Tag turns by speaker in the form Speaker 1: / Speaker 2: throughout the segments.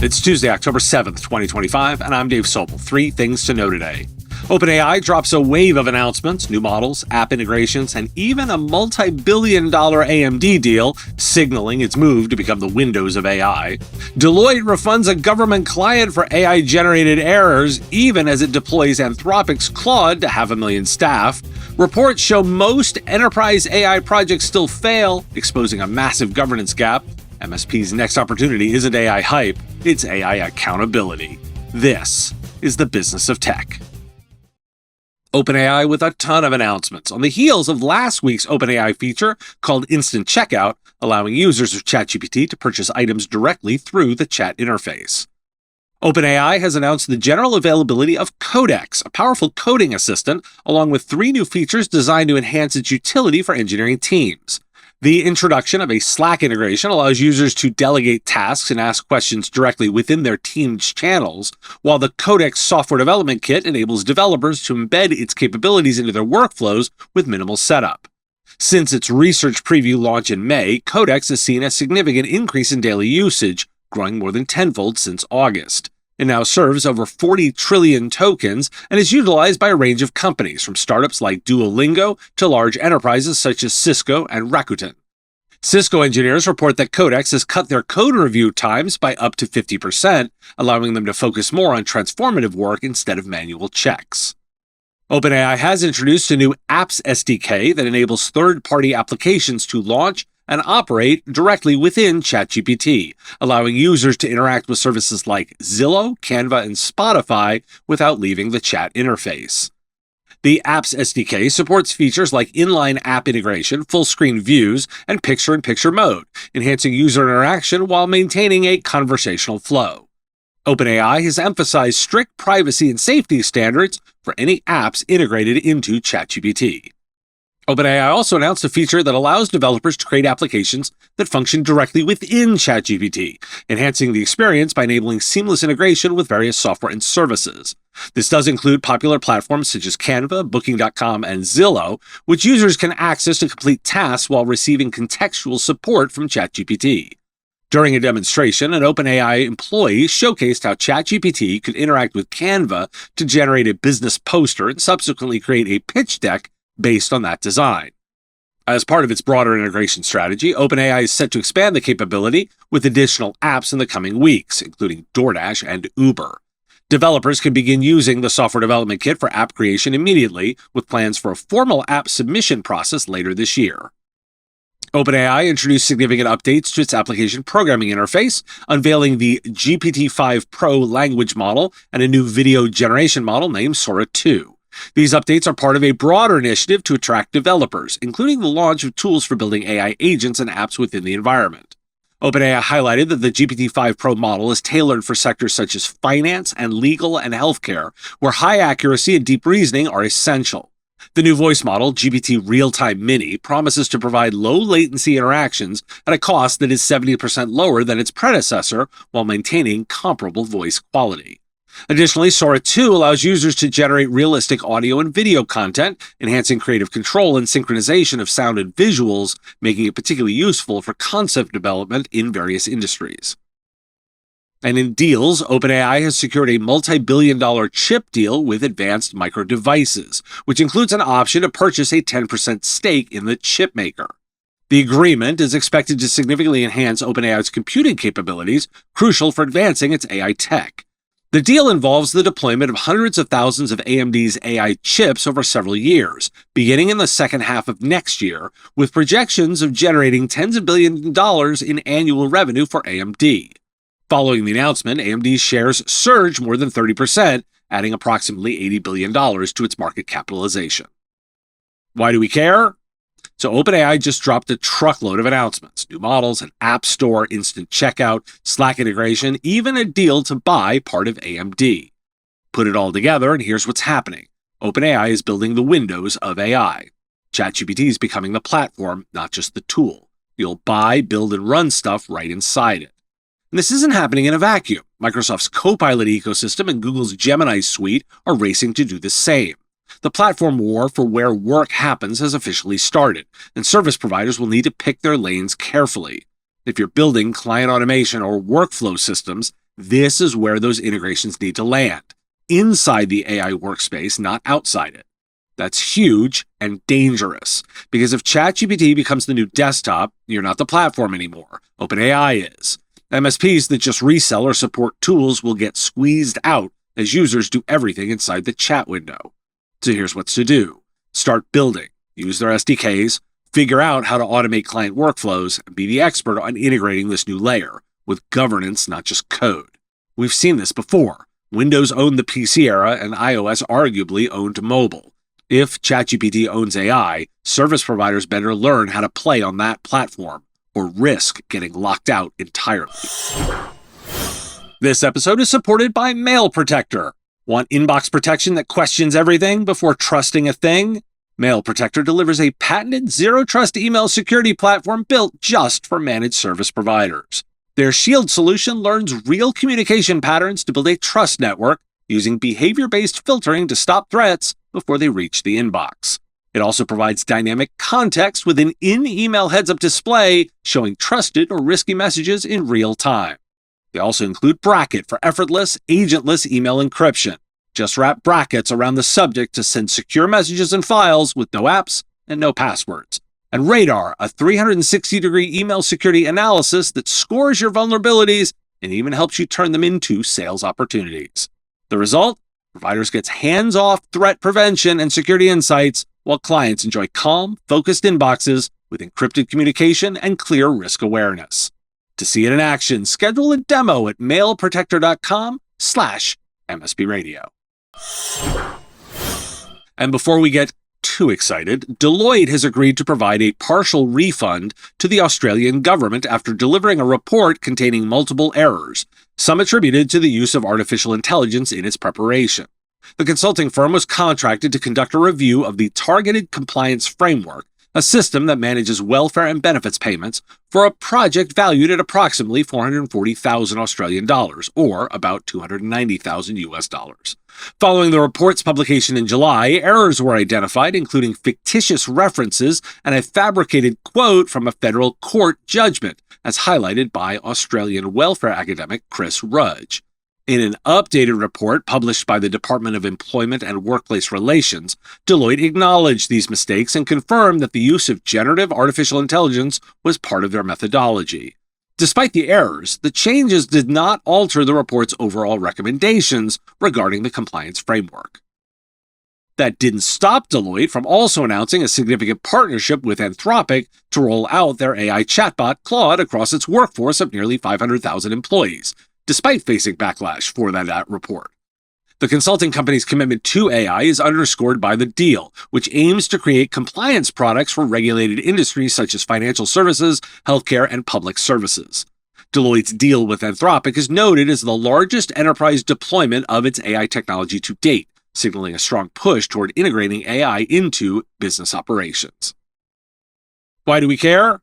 Speaker 1: It's Tuesday, October 7th, 2025, and I'm Dave Sobel. 3 things to know today. OpenAI drops a wave of announcements, new models, app integrations, and even a multi-billion-dollar AMD deal, signaling its move to become the Windows of AI. Deloitte refunds a government client for AI-generated errors, even as it deploys Anthropic's Claude to 500,000 staff. Reports show most enterprise AI projects still fail, exposing a massive governance gap. MSP's next opportunity isn't AI hype, it's AI accountability. This is the business of tech. OpenAI with a ton of announcements on the heels of last week's OpenAI feature called Instant Checkout, allowing users of ChatGPT to purchase items directly through the chat interface. OpenAI has announced the general availability of Codex, a powerful coding assistant, along with 3 new features designed to enhance its utility for engineering teams. The introduction of a Slack integration allows users to delegate tasks and ask questions directly within their team's channels, while the Codex software development kit enables developers to embed its capabilities into their workflows with minimal setup. Since its research preview launch in May, Codex has seen a significant increase in daily usage, growing more than tenfold since August. It now serves over 40 trillion tokens and is utilized by a range of companies, from startups like Duolingo to large enterprises such as Cisco and Rakuten. Cisco engineers report that Codex has cut their code review times by up to 50%, allowing them to focus more on transformative work instead of manual checks. OpenAI has introduced a new Apps SDK that enables third-party applications to launch and operate directly within ChatGPT, allowing users to interact with services like Zillow, Canva, and Spotify without leaving the chat interface. The Apps SDK supports features like inline app integration, full-screen views, and picture-in-picture mode, enhancing user interaction while maintaining a conversational flow. OpenAI has emphasized strict privacy and safety standards for any apps integrated into ChatGPT. OpenAI also announced a feature that allows developers to create applications that function directly within ChatGPT, enhancing the experience by enabling seamless integration with various software and services. This does include popular platforms such as Canva, Booking.com, and Zillow, which users can access to complete tasks while receiving contextual support from ChatGPT. During a demonstration, an OpenAI employee showcased how ChatGPT could interact with Canva to generate a business poster and subsequently create a pitch deck based on that design. As part of its broader integration strategy, OpenAI is set to expand the capability with additional apps in the coming weeks, including DoorDash and Uber. Developers can begin using the software development kit for app creation immediately, with plans for a formal app submission process later this year. OpenAI introduced significant updates to its application programming interface, unveiling the GPT-5 Pro language model and a new video generation model named Sora 2. These updates are part of a broader initiative to attract developers, including the launch of tools for building AI agents and apps within the environment. OpenAI highlighted that the GPT-5 Pro model is tailored for sectors such as finance and legal and healthcare, where high accuracy and deep reasoning are essential. The new voice model, GPT Real-Time Mini, promises to provide low-latency interactions at a cost that is 70% lower than its predecessor, while maintaining comparable voice quality. Additionally, Sora 2 allows users to generate realistic audio and video content, enhancing creative control and synchronization of sound and visuals, making it particularly useful for concept development in various industries. And in deals, OpenAI has secured a multi-billion-dollar chip deal with Advanced Micro Devices, which includes an option to purchase a 10% stake in the chip maker. The agreement is expected to significantly enhance OpenAI's computing capabilities, crucial for advancing its AI tech. The deal involves the deployment of hundreds of thousands of AMD's AI chips over several years, beginning in the second half of next year, with projections of generating tens of billions of dollars in annual revenue for AMD. Following the announcement, AMD's shares surged more than 30%, adding approximately $80 billion to its market capitalization. Why do we care? So OpenAI just dropped a truckload of announcements, new models, an app store, instant checkout, Slack integration, even a deal to buy part of AMD. Put it all together, and here's what's happening. OpenAI is building the Windows of AI. ChatGPT is becoming the platform, not just the tool. You'll buy, build, and run stuff right inside it. And this isn't happening in a vacuum. Microsoft's Copilot ecosystem and Google's Gemini suite are racing to do the same. The platform war for where work happens has officially started, and service providers will need to pick their lanes carefully. If you're building client automation or workflow systems, This is where those integrations need to land, inside the AI workspace, not outside it. That's huge and dangerous, because if ChatGPT becomes the new desktop, you're not the platform anymore. OpenAI is. MSPs that just resell or support tools will get squeezed out as users do everything inside the chat window. So here's what's to do. Start building. Use their SDKs. Figure out how to automate client workflows and be the expert on integrating this new layer with governance, not just code. We've seen this before. Windows owned the PC era and iOS arguably owned mobile. If ChatGPT owns AI, service providers better learn how to play on that platform or risk getting locked out entirely. This episode is supported by Mail Protector. Want inbox protection that questions everything before trusting a thing? Mail Protector delivers a patented zero-trust email security platform built just for managed service providers. Their Shield solution learns real communication patterns to build a trust network using behavior-based filtering to stop threats before they reach the inbox. It also provides dynamic context with an in-email heads-up display showing trusted or risky messages in real time. They also include Bracket for effortless, agentless email encryption. Just wrap brackets around the subject to send secure messages and files with no apps and no passwords. And Radar, a 360-degree email security analysis that scores your vulnerabilities and even helps you turn them into sales opportunities. The result? Providers get hands-off threat prevention and security insights, while clients enjoy calm, focused inboxes with encrypted communication and clear risk awareness. To see it in action, schedule a demo at mailprotector.com/MSP Radio. And before we get too excited, Deloitte has agreed to provide a partial refund to the Australian government after delivering a report containing multiple errors, some attributed to the use of artificial intelligence in its preparation. The consulting firm was contracted to conduct a review of the Targeted Compliance Framework, a system that manages welfare and benefits payments, for a project valued at approximately 440,000 Australian dollars, or about 290,000 US dollars. Following the report's publication in July, errors were identified, including fictitious references and a fabricated quote from a federal court judgment, as highlighted by Australian welfare academic Chris Rudge. In an updated report published by the Department of Employment and Workplace Relations, Deloitte acknowledged these mistakes and confirmed that the use of generative artificial intelligence was part of their methodology. Despite the errors, the changes did not alter the report's overall recommendations regarding the compliance framework. That didn't stop Deloitte from also announcing a significant partnership with Anthropic to roll out their AI chatbot, Claude, across its workforce of nearly 500,000 employees, despite facing backlash for that report. The consulting company's commitment to AI is underscored by the deal, which aims to create compliance products for regulated industries such as financial services, healthcare, and public services. Deloitte's deal with Anthropic is noted as the largest enterprise deployment of its AI technology to date, signaling a strong push toward integrating AI into business operations. Why do we care?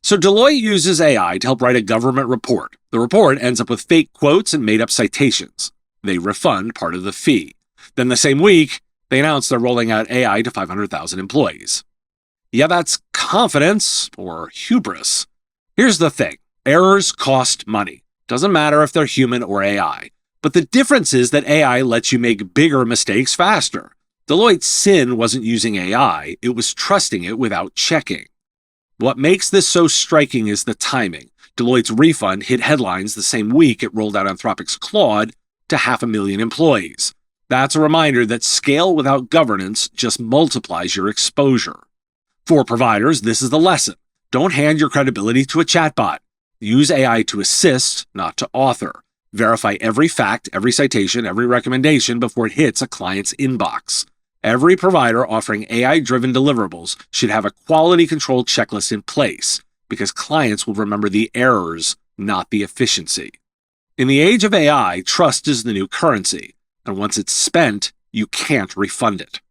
Speaker 1: So Deloitte uses AI to help write a government report. The report ends up with fake quotes and made-up citations. They refund part of the fee. Then the same week, they announce they're rolling out AI to 500,000 employees. Yeah, that's confidence or hubris. Here's the thing. Errors cost money. Doesn't matter if they're human or AI. But the difference is that AI lets you make bigger mistakes faster. Deloitte's sin wasn't using AI, it was trusting it without checking. What makes this so striking is the timing. Deloitte's refund hit headlines the same week it rolled out Anthropic's Claude to 500,000 employees. That's a reminder that scale without governance just multiplies your exposure. For providers, this is the lesson. Don't hand your credibility to a chatbot. Use AI to assist, not to author. Verify every fact, every citation, every recommendation before it hits a client's inbox. Every provider offering AI-driven deliverables should have a quality control checklist in place, because clients will remember the errors, not the efficiency. In the age of AI, trust is the new currency, and once it's spent, you can't refund it.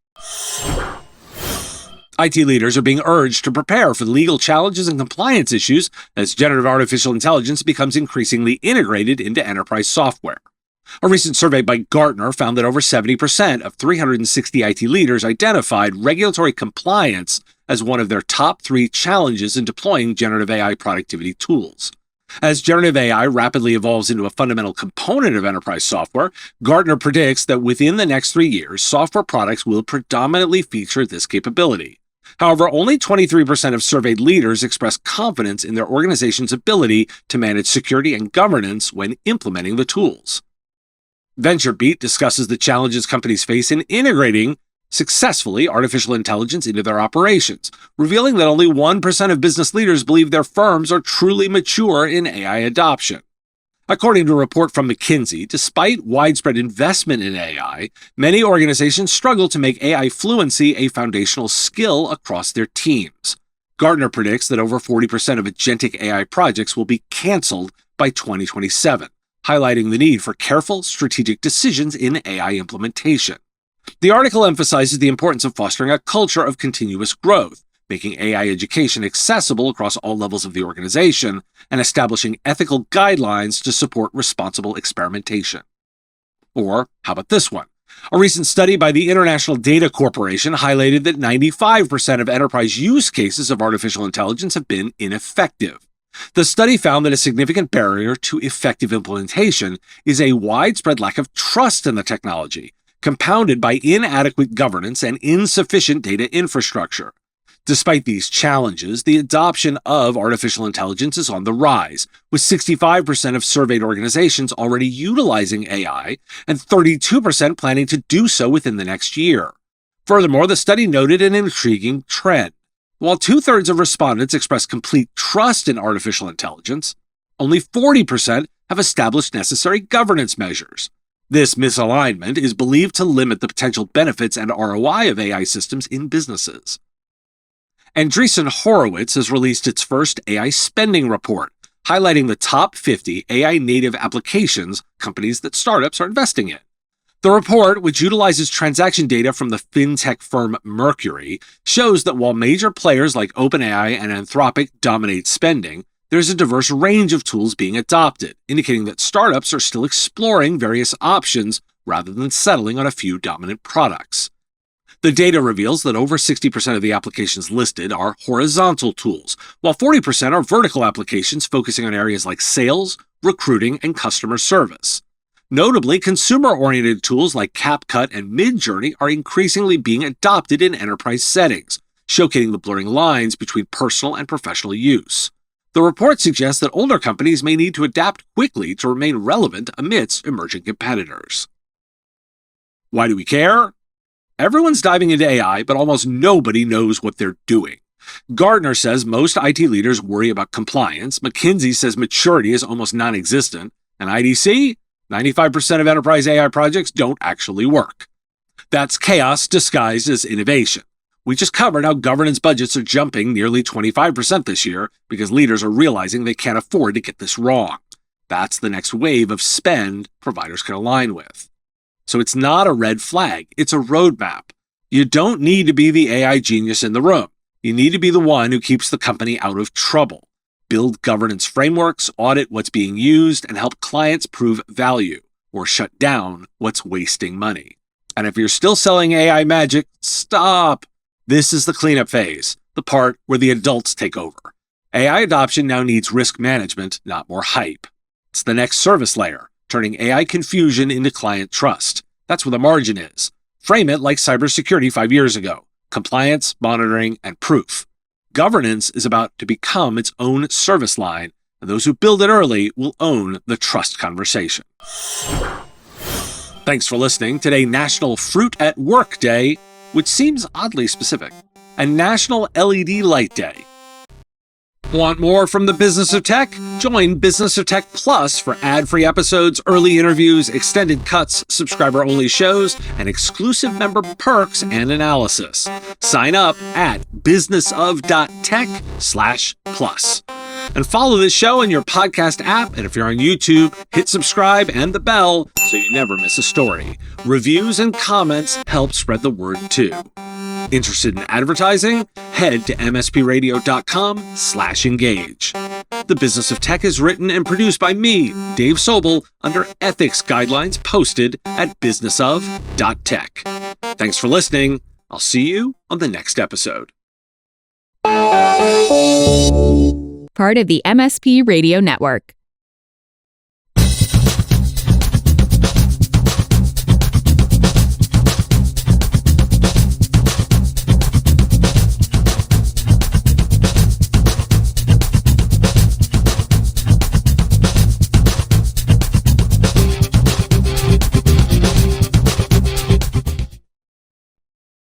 Speaker 1: IT leaders are being urged to prepare for the legal challenges and compliance issues as generative artificial intelligence becomes increasingly integrated into enterprise software. A recent survey by Gartner found that over 70% of 360 IT leaders identified regulatory compliance as one of their top 3 challenges in deploying generative AI productivity tools. As generative AI rapidly evolves into a fundamental component of enterprise software, Gartner predicts that within the next 3 years, software products will predominantly feature this capability. However, only 23% of surveyed leaders express confidence in their organization's ability to manage security and governance when implementing the tools. VentureBeat discusses the challenges companies face in integrating successfully artificial intelligence into their operations, revealing that only 1% of business leaders believe their firms are truly mature in AI adoption. According to a report from McKinsey, despite widespread investment in AI, many organizations struggle to make AI fluency a foundational skill across their teams. Gartner predicts that over 40% of agentic AI projects will be canceled by 2027, highlighting the need for careful, strategic decisions in AI implementation. The article emphasizes the importance of fostering a culture of continuous growth, making AI education accessible across all levels of the organization, and establishing ethical guidelines to support responsible experimentation. Or, how about this one? A recent study by the International Data Corporation highlighted that 95% of enterprise use cases of artificial intelligence have been ineffective. The study found that a significant barrier to effective implementation is a widespread lack of trust in the technology, compounded by inadequate governance and insufficient data infrastructure. Despite these challenges, the adoption of artificial intelligence is on the rise, with 65% of surveyed organizations already utilizing AI and 32% planning to do so within the next year. Furthermore, the study noted an intriguing trend. While 2/3 of respondents expressed complete trust in artificial intelligence, only 40% have established necessary governance measures. This misalignment is believed to limit the potential benefits and ROI of AI systems in businesses. Andreessen Horowitz has released its first AI spending report, highlighting the top 50 AI-native applications companies that startups are investing in. The report, which utilizes transaction data from the fintech firm Mercury, shows that while major players like OpenAI and Anthropic dominate spending, there's a diverse range of tools being adopted, indicating that startups are still exploring various options rather than settling on a few dominant products. The data reveals that over 60% of the applications listed are horizontal tools, while 40% are vertical applications focusing on areas like sales, recruiting, and customer service. Notably, consumer-oriented tools like CapCut and Midjourney are increasingly being adopted in enterprise settings, showcasing the blurring lines between personal and professional use. The report suggests that older companies may need to adapt quickly to remain relevant amidst emerging competitors. Why do we care? Everyone's diving into AI, but almost nobody knows what they're doing. Gartner says most IT leaders worry about compliance, McKinsey says maturity is almost non-existent, and IDC? 95% of enterprise AI projects don't actually work. That's chaos disguised as innovation. We just covered how governance budgets are jumping nearly 25% this year because leaders are realizing they can't afford to get this wrong. That's the next wave of spend providers can align with. So it's not a red flag, it's a roadmap. You don't need to be the AI genius in the room. You need to be the one who keeps the company out of trouble. Build governance frameworks, audit what's being used, and help clients prove value, or shut down what's wasting money. And if you're still selling AI magic, stop! This is the cleanup phase, the part where the adults take over. AI adoption now needs risk management, not more hype. It's the next service layer, turning AI confusion into client trust. That's where the margin is. Frame it like cybersecurity 5 years ago. Compliance, monitoring, and proof. Governance is about to become its own service line, and those who build it early will own the trust conversation. Thanks for listening. Today, National Fruit at Work Day, which seems oddly specific, and National LED Light Day. Want more from the Business of Tech? Join Business of Tech Plus for ad-free episodes, early interviews, extended cuts, subscriber-only shows, and exclusive member perks and analysis. Sign up at businessof.tech/plus. And follow this show in your podcast app, and if you're on YouTube, hit subscribe and the bell so you never miss a story. Reviews and comments help spread the word too. Interested in advertising? Head to mspradio.com/engage. The Business of Tech is written and produced by me, Dave Sobel, under ethics guidelines posted at businessof.tech. Thanks for listening. I'll see you on the next episode.
Speaker 2: part of the MSP Radio Network.